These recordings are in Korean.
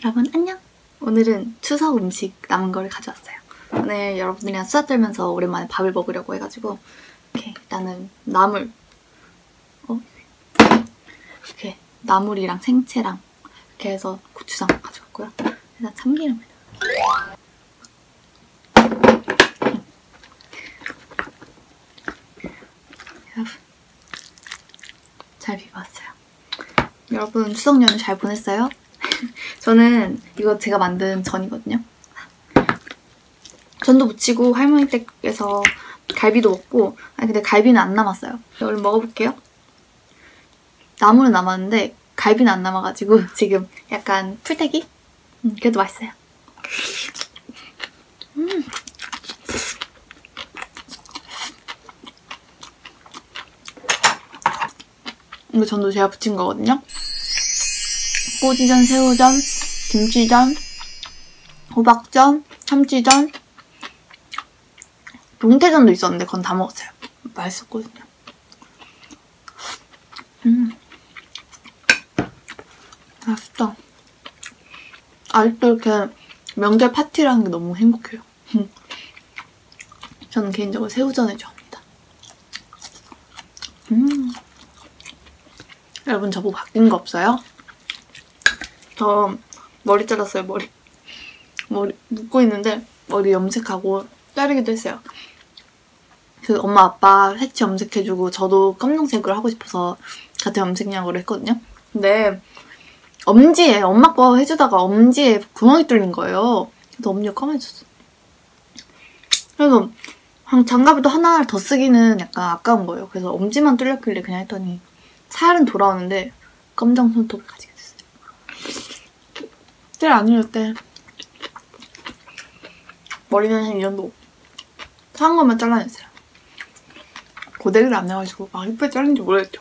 여러분 안녕! 오늘은 추석 음식 남은 거를 가져왔어요. 오늘 여러분들이랑 수다 떨면서 오랜만에 밥을 먹으려고 해가지고 이렇게 일단은 나물 이렇게 나물이랑 생채랑 이렇게 해서 고추장 가져왔고요. 일단 참기름을 여러분 잘 비벼왔어요. 여러분 추석 연휴 잘 보냈어요? 저는 이거 제가 만든 전이거든요. 전도 무치고 할머니 댁에서 갈비도 먹고, 아니 근데 갈비는 안 남았어요. 얼른 먹어볼게요. 나물은 남았는데 갈비는 안 남아가지고 지금 약간 풀떼기? 그래도 맛있어요. 이거 전도 제가 부친 거거든요. 꼬지전, 새우전, 김치전, 호박전, 참치전, 동태전도 있었는데 그건 다 먹었어요. 맛있었거든요. 맛있다. 아직도 이렇게 명절 파티라는 게 너무 행복해요. 저는 개인적으로 새우전을 좋아합니다. 여러분 저보고 바뀐 거 없어요? 저 머리 잘랐어요. 머리 묶고 있는데 머리 염색하고 자르기도 했어요. 그 엄마 아빠 색치 염색해주고 저도 검정색을 하고 싶어서 같은 염색약으로 했거든요. 근데 엄지에 엄마 거 해주다가 엄지에 구멍이 뚫린 거예요. 그래서 엄지가 검해졌어. 그래서 장갑도 하나 더 쓰기는 약간 아까운 거예요. 그래서 엄지만 뚫렸길래 그냥 했더니 살은 돌아오는데 검정 손톱을 가지게 됐어요. 때 아니올 때 머리는 한 이 정도 한 것만 잘라냈어요. 고데기를 안 해가지고 막 이쁘게 잘랐는지 모르겠죠.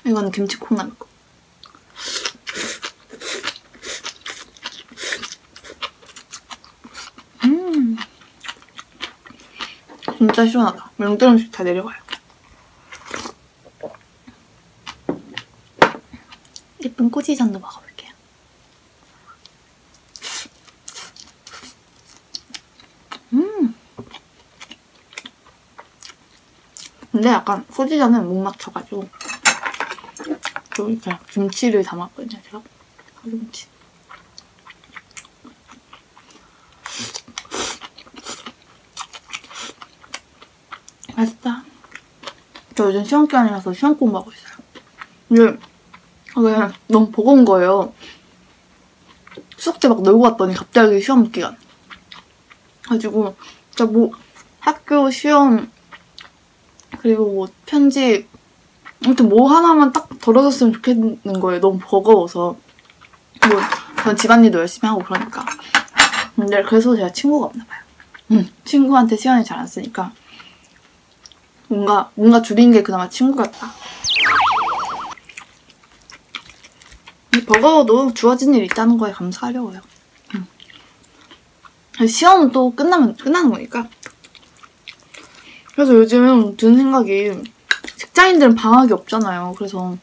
이건 김치콩나물 거. 진짜 시원하다. 명절 음식 다 내려가요. 예쁜 꼬지전도 먹어볼게요. 근데 약간 꼬지전은 못 맞춰가지고 또 이렇게 김치를 담았거든요. 제가 파김치. 맛있다. 저 요즘 시험 기간이라서 시험 공부하고 있어요. 근데 그게 너무 버거운 거예요. 수학 때 막 놀고 왔더니 갑자기 시험 기간. 가지고 진짜 뭐 학교 시험 그리고 뭐 편집 아무튼 뭐 하나만 딱 덜어졌으면 좋겠는 거예요. 너무 버거워서. 뭐 전 집안일도 열심히 하고 그러니까. 근데 그래서 제가 친구가 없나 봐요. 친구한테 시간이 잘 안 쓰니까 뭔가 줄인 게 그나마 친구 같다. 버거워도 주어진 일 있다는 거에 감사하려고요. 시험은 또 끝나는 거니까. 그래서 요즘 드는 생각이 직장인들은 방학이 없잖아요. 그래서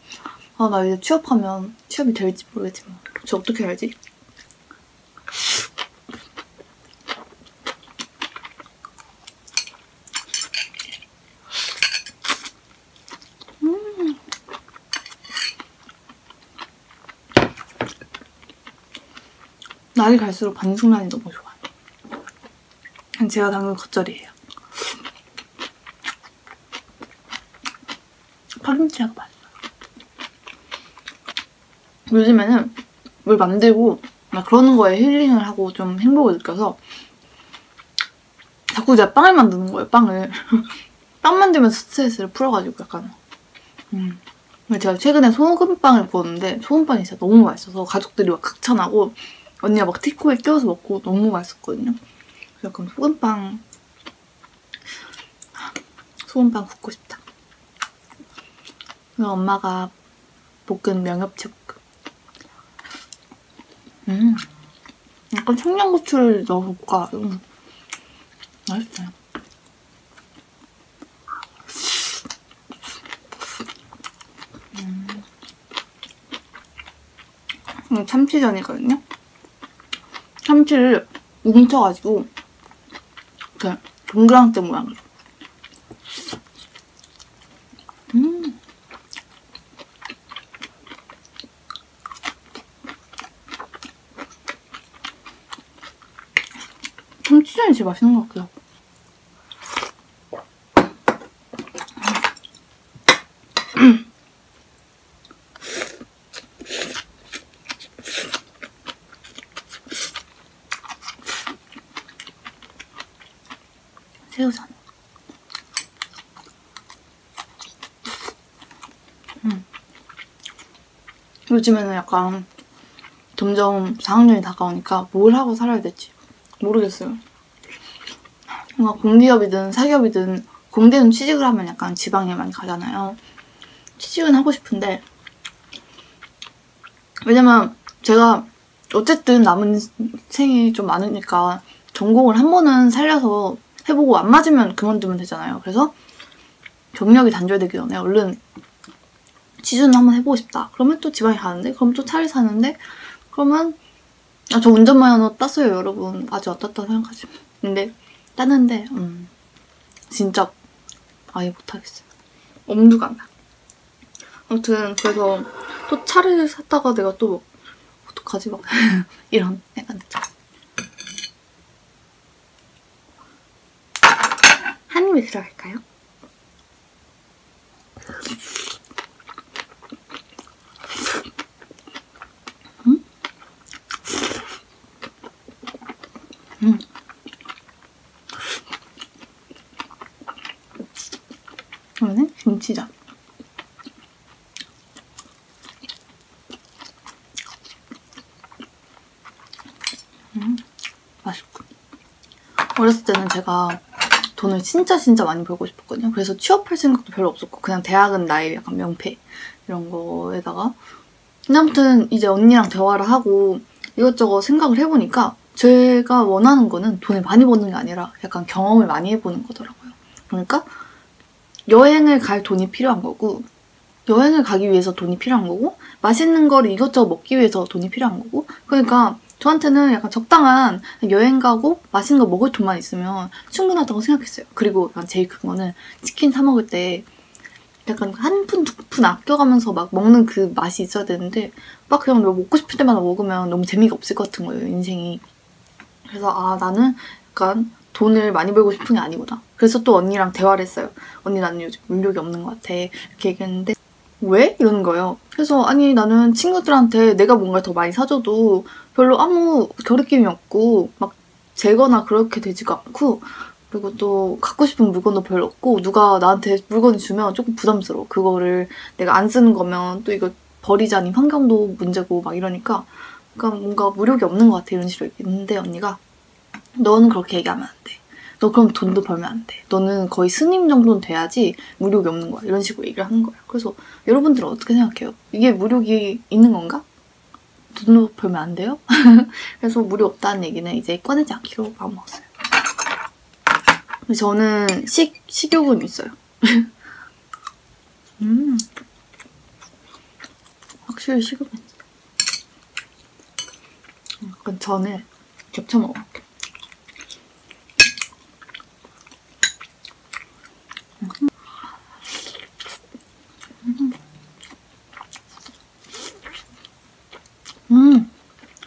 나 이제 취업하면 취업이 될지 모르겠지만 저 어떻게 알지? 날이 갈수록 반숙란이 너무 좋아요. 제가 당근 겉절이에요. 파김치가 맛있어요. 요즘에는 뭘 만들고 막 그러는 거에 힐링을 하고 좀 행복을 느껴서 자꾸 제가 빵을 만드는 거예요. 빵을. 빵 만들면서 스트레스를 풀어가지고 약간 제가 최근에 소금빵을 구웠는데 소금빵이 진짜 너무 맛있어서 가족들이 막 극찬하고 언니가 막 티코에 끼워서 먹고 너무 맛있었거든요. 그래서 약간 소금빵 굽고 싶다. 그래서 엄마가 볶은 명엽채볶음. 약간 청양고추를 넣어볼까? 맛있어요. 참치전이거든요. 참치를 뭉쳐가지고 이렇게 동그랑땡 모양으로. 참치전이 제일 맛있는 것 같아요. 새우전. 요즘에는 약간 점점 4학년이 다가오니까 뭘 하고 살아야 될지 모르겠어요. 뭔가 공기업이든 사기업이든 공대는 취직을 하면 약간 지방에 많이 가잖아요. 취직은 하고 싶은데, 왜냐면 제가 어쨌든 남은 생이 좀 많으니까 전공을 한 번은 살려서 해보고 안 맞으면 그만두면 되잖아요. 그래서 경력이 단절되기 전에 얼른 취준을 한번 해보고 싶다. 그러면 또 지방에 가는데, 그럼 또 차를 사는데, 그러면 저 운전면허 땄어요, 여러분. 아직 안 땄다 생각하지. 근데 땄는데 진짜 아예 못하겠어요. 엄두가 안 나. 아무튼 그래서 또 차를 샀다가 내가 또 어떡하지 막 이런 약간 한 입에 들어갈까요? 이거는 김치전. 맛있고. 어렸을 때는 제가 돈을 진짜 많이 벌고 싶었거든요. 그래서 취업할 생각도 별로 없었고 그냥 대학은 나의 약간 명패 이런 거에다가, 근데 아무튼 이제 언니랑 대화를 하고 이것저것 생각을 해보니까 제가 원하는 거는 돈을 많이 버는 게 아니라 약간 경험을 많이 해보는 거더라고요. 그러니까 여행을 갈 돈이 필요한 거고, 여행을 가기 위해서 돈이 필요한 거고, 맛있는 거를 이것저것 먹기 위해서 돈이 필요한 거고, 그러니까 저한테는 약간 적당한 여행 가고 맛있는 거 먹을 돈만 있으면 충분하다고 생각했어요. 그리고 약간 제일 큰 거는 치킨 사 먹을 때 약간 한 푼, 두 푼 아껴가면서 막 먹는 그 맛이 있어야 되는데 막 그냥 먹고 싶을 때마다 먹으면 너무 재미가 없을 것 같은 거예요, 인생이. 그래서 아, 나는 약간 돈을 많이 벌고 싶은 게 아니구나. 그래서 또 언니랑 대화를 했어요. 언니, 나는 요즘 물욕이 없는 것 같아. 이렇게 얘기했는데 왜? 이러는 거예요. 그래서 아니, 나는 친구들한테 내가 뭔가를 더 많이 사줘도 별로 아무 거리낌이 없고 막 재거나 그렇게 되지가 않고, 그리고 또 갖고 싶은 물건도 별로 없고, 누가 나한테 물건을 주면 조금 부담스러워. 그거를 내가 안 쓰는 거면 또 이거 버리자니 환경도 문제고 막 이러니까 그러니까 뭔가 무력이 없는 것 같아, 이런 식으로 얘기했는데 언니가 너는 그렇게 얘기하면 안 돼. 너 그럼 돈도 벌면 안 돼. 너는 거의 스님 정도는 돼야지 무력이 없는 거야. 이런 식으로 얘기를 하는 거야. 그래서 여러분들은 어떻게 생각해요? 이게 무력이 있는 건가? 돈도 벌면 안 돼요? 그래서 무력 없다는 얘기는 이제 꺼내지 않기로 마음먹었어요. 저는 식욕은 있어요. 확실히 식욕은 있어요. 약간 전에 겹쳐 먹어볼게요.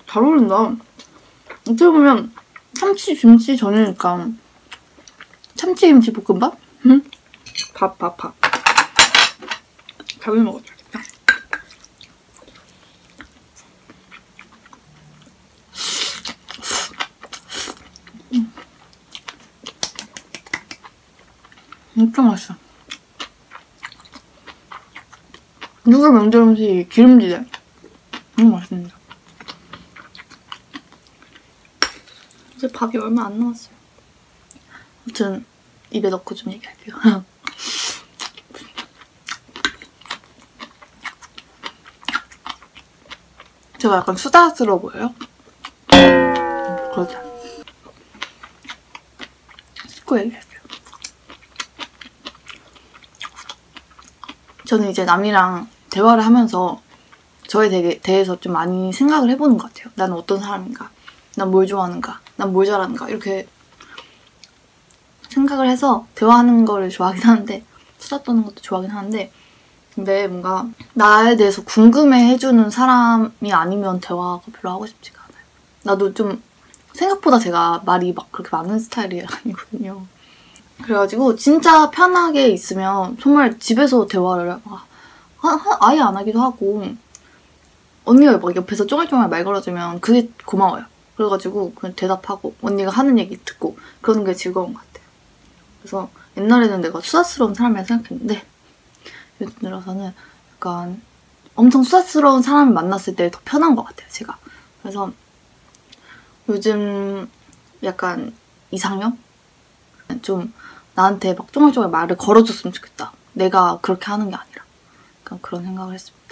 잘 어울린다. 어떻게 보면 참치 김치 전이니까 참치 김치 볶음밥? 밥. 밥을 먹어야겠다. 엄청 맛있어. 누가 명절 음식이 기름지대. 너무 맛있습니다. 이제 밥이 얼마 안 남았어요. 아무튼 입에 넣고 좀 얘기할게요. 제가 약간 수다스러워 보여요? 그러지 않아요. 짚고 얘기할게요. 저는 이제 남이랑 대화를 하면서 저에 대해서 좀 많이 생각을 해보는 것 같아요. 나는 어떤 사람인가? 난 뭘 좋아하는가? 난 뭘 잘하는가? 이렇게 생각을 해서 대화하는 거를 좋아하긴 하는데, 수다 떠는 것도 좋아하긴 하는데, 근데 뭔가 나에 대해서 궁금해해주는 사람이 아니면 대화가 별로 하고 싶지가 않아요. 나도 좀 생각보다 제가 말이 막 그렇게 많은 스타일이 아니거든요. 그래가지고 진짜 편하게 있으면 정말 집에서 대화를 아예 안 하기도 하고, 언니가 막 옆에서 쫑알쫑알 말 걸어주면 그게 고마워요. 그래가지고 그냥 대답하고 언니가 하는 얘기 듣고 그러는 게 즐거운 것 같아요. 그래서 옛날에는 내가 수다스러운 사람이라 생각했는데 요즘 들어서는 약간 엄청 수다스러운 사람을 만났을 때 더 편한 것 같아요, 제가. 그래서 요즘 약간 이상형? 좀 나한테 막 쫑알쫑알 말을 걸어줬으면 좋겠다. 내가 그렇게 하는 게 아니라. 약간 그런 생각을 했습니다.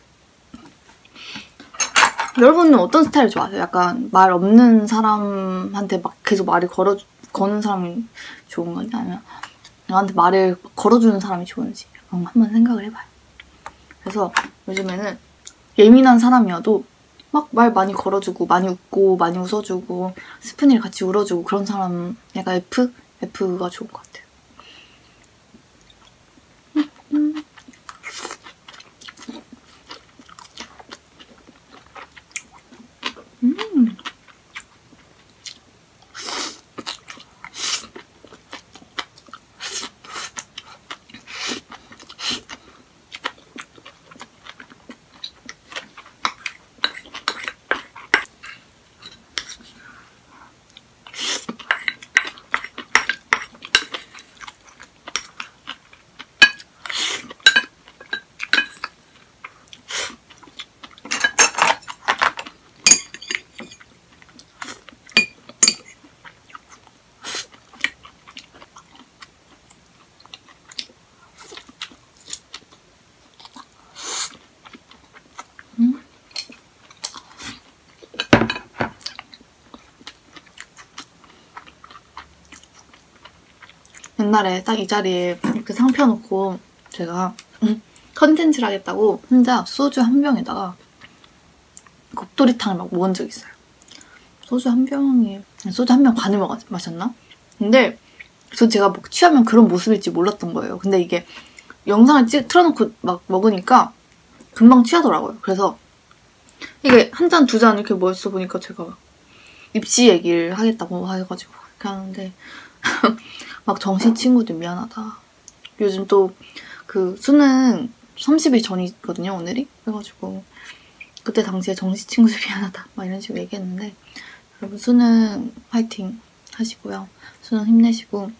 여러분은 어떤 스타일 좋아하세요? 약간 말 없는 사람한테 막 계속 말을 거는 사람이 좋은 건지, 아니면 나한테 말을 걸어주는 사람이 좋은지 한번 생각을 해봐요. 그래서 요즘에는 예민한 사람이어도 막 말 많이 걸어주고 많이 웃고 많이 웃어주고 스푼이를 같이 울어주고 그런 사람, 약간 F가 좋은 것 같아요. 옛날에 딱 이 자리에 이렇게 상 펴놓고 제가 컨텐츠를 하겠다고 혼자 소주 한 병에다가 곱돌이탕을 막 먹은 적이 있어요. 소주 한 병 반을 마셨나? 근데 제가 막 취하면 그런 모습일지 몰랐던 거예요. 근데 이게 영상을 틀어놓고 막 먹으니까 금방 취하더라고요. 그래서 이게 한 잔, 두 잔 이렇게 멋있어 보니까 제가 입시 얘기를 하겠다고 해가지고 이렇게 하는데 막 정시 친구들 미안하다. 요즘 또 그 수능 30일 전이거든요, 오늘이. 그래가지고 그때 당시에 정시 친구들 미안하다 막 이런 식으로 얘기했는데, 여러분 수능 화이팅 하시고요. 수능 힘내시고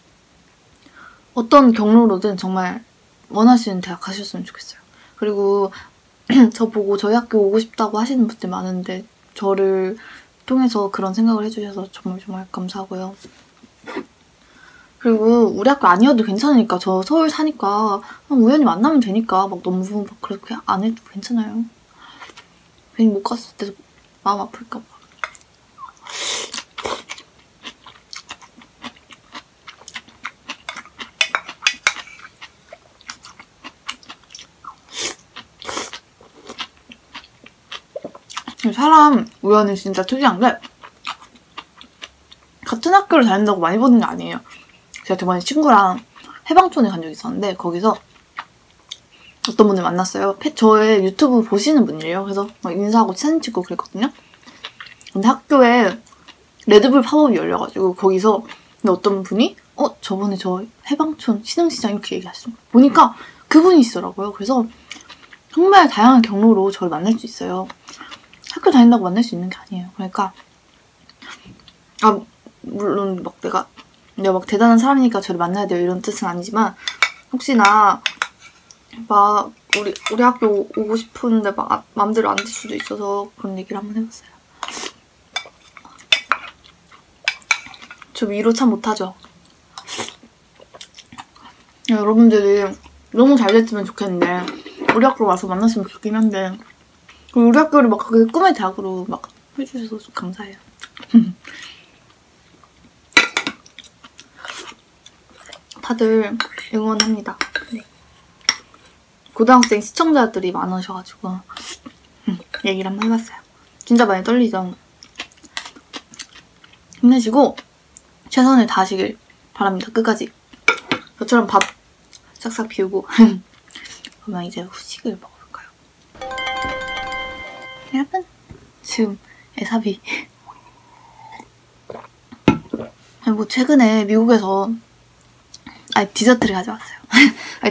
어떤 경로로든 정말 원하시는 대학 가셨으면 좋겠어요. 그리고 저 보고 저희 학교 오고 싶다고 하시는 분들 많은데 저를 통해서 그런 생각을 해주셔서 정말 정말 감사하고요. 그리고 우리 학교 아니어도 괜찮으니까, 저 서울 사니까 우연히 만나면 되니까 막 너무 막 그렇게 안 해도 괜찮아요. 괜히 못 갔을 때도 마음 아플까 봐. 사람 우연이 진짜 특이한 게 같은 학교를 다닌다고 많이 보는 게 아니에요. 제가 저번에 친구랑 해방촌에 간 적이 있었는데 거기서 어떤 분을 만났어요. 저의 유튜브 보시는 분이에요. 그래서 막 인사하고 사진 찍고 그랬거든요. 근데 학교에 레드불 팝업이 열려가지고 거기서 근데 어떤 분이 저번에 저 해방촌 신흥시장 이렇게 얘기하시는 거예요. 보니까 그분이 있더라고요. 그래서 정말 다양한 경로로 저를 만날 수 있어요. 학교 다닌다고 만날 수 있는 게 아니에요. 그러니까 물론 막 내가 막 대단한 사람이니까 저를 만나야 돼요 이런 뜻은 아니지만, 혹시나 막 우리 학교 오고 싶은데 막 마음대로 안 될 수도 있어서 그런 얘기를 한번 해봤어요. 저 위로 참 못하죠. 여러분들이 너무 잘 됐으면 좋겠는데 우리 학교로 와서 만났으면 좋긴 한데, 우리 학교를 막 그게 꿈의 대학으로 막 해주셔서 감사해요. 다들 응원합니다. 네. 고등학생 시청자들이 많으셔가지고 얘기를 한번 해봤어요. 진짜 많이 떨리죠? 힘내시고 최선을 다하시길 바랍니다. 끝까지. 저처럼 밥 싹싹 비우고 그러면 이제 후식을 먹어볼까요? 여러분 지금 에사비 뭐 최근에 미국에서 디저트를 가져왔어요.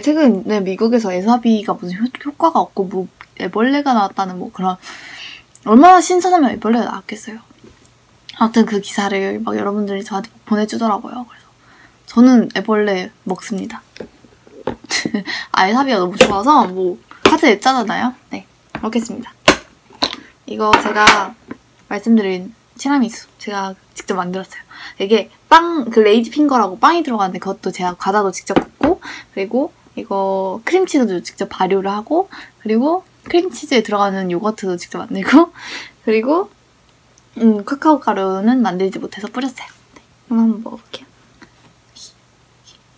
최근에 미국에서 에사비가 무슨 효과가 없고 뭐 애벌레가 나왔다는 뭐 그런 얼마나 신선하면 애벌레가 나왔겠어요. 아무튼 그 기사를 막 여러분들이 저한테 보내주더라고요. 그래서 저는 애벌레 먹습니다. 에사비가 너무 좋아서 뭐 카드 냈잖아요. 네, 먹겠습니다. 이거 제가 말씀드린 티라미수 제가 직접 만들었어요. 이게 그 레이지 핑거라고 빵이 들어가는데 그것도 제가 과자도 직접 굽고, 그리고 이거 크림치즈도 직접 발효를 하고, 그리고 크림치즈에 들어가는 요거트도 직접 만들고, 그리고 카카오 가루는 만들지 못해서 뿌렸어요. 네, 그럼 한번 먹어볼게요.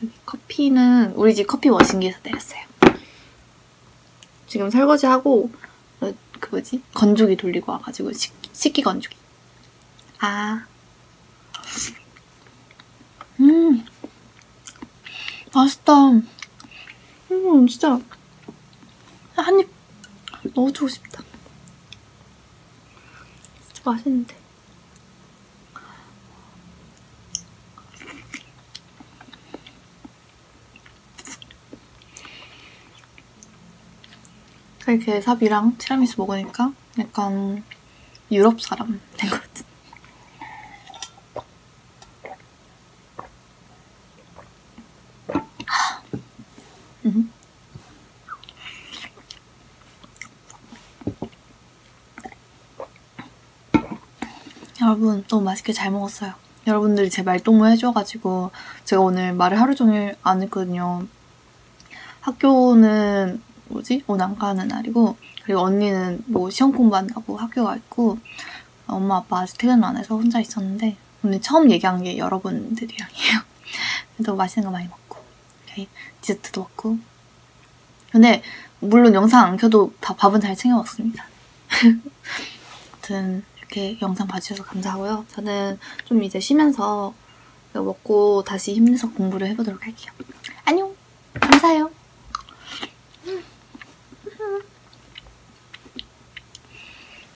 여기 커피는 우리 집 커피 머신기에서 내렸어요. 지금 설거지하고 그 뭐지? 건조기 돌리고 와가지고 식기 건조기. 맛있다. 진짜 한입 넣어주고 싶다. 진짜 맛있는데. 이렇게 에사비랑 티라미수 먹으니까 약간 유럽 사람 된 것 같아. 여러분 너무 맛있게 잘 먹었어요. 여러분들이 제 말동무 해줘가지고 제가 오늘 말을 하루 종일 안 했거든요. 학교는 오늘 안 가는 날이고, 그리고 언니는 뭐 시험 공부한다고 학교 가 있고, 엄마 아빠 아직 퇴근 안 해서 혼자 있었는데 오늘 처음 얘기한 게 여러분들이랑이에요. 그래서 맛있는 거 많이 먹고 디저트도 먹고. 근데 물론 영상 안 켜도 밥은 잘 챙겨 먹습니다. 아무튼 이렇게 영상 봐주셔서 감사하고요. 저는 좀 이제 쉬면서 이거 먹고 다시 힘내서 공부를 해보도록 할게요. 안녕! 감사해요.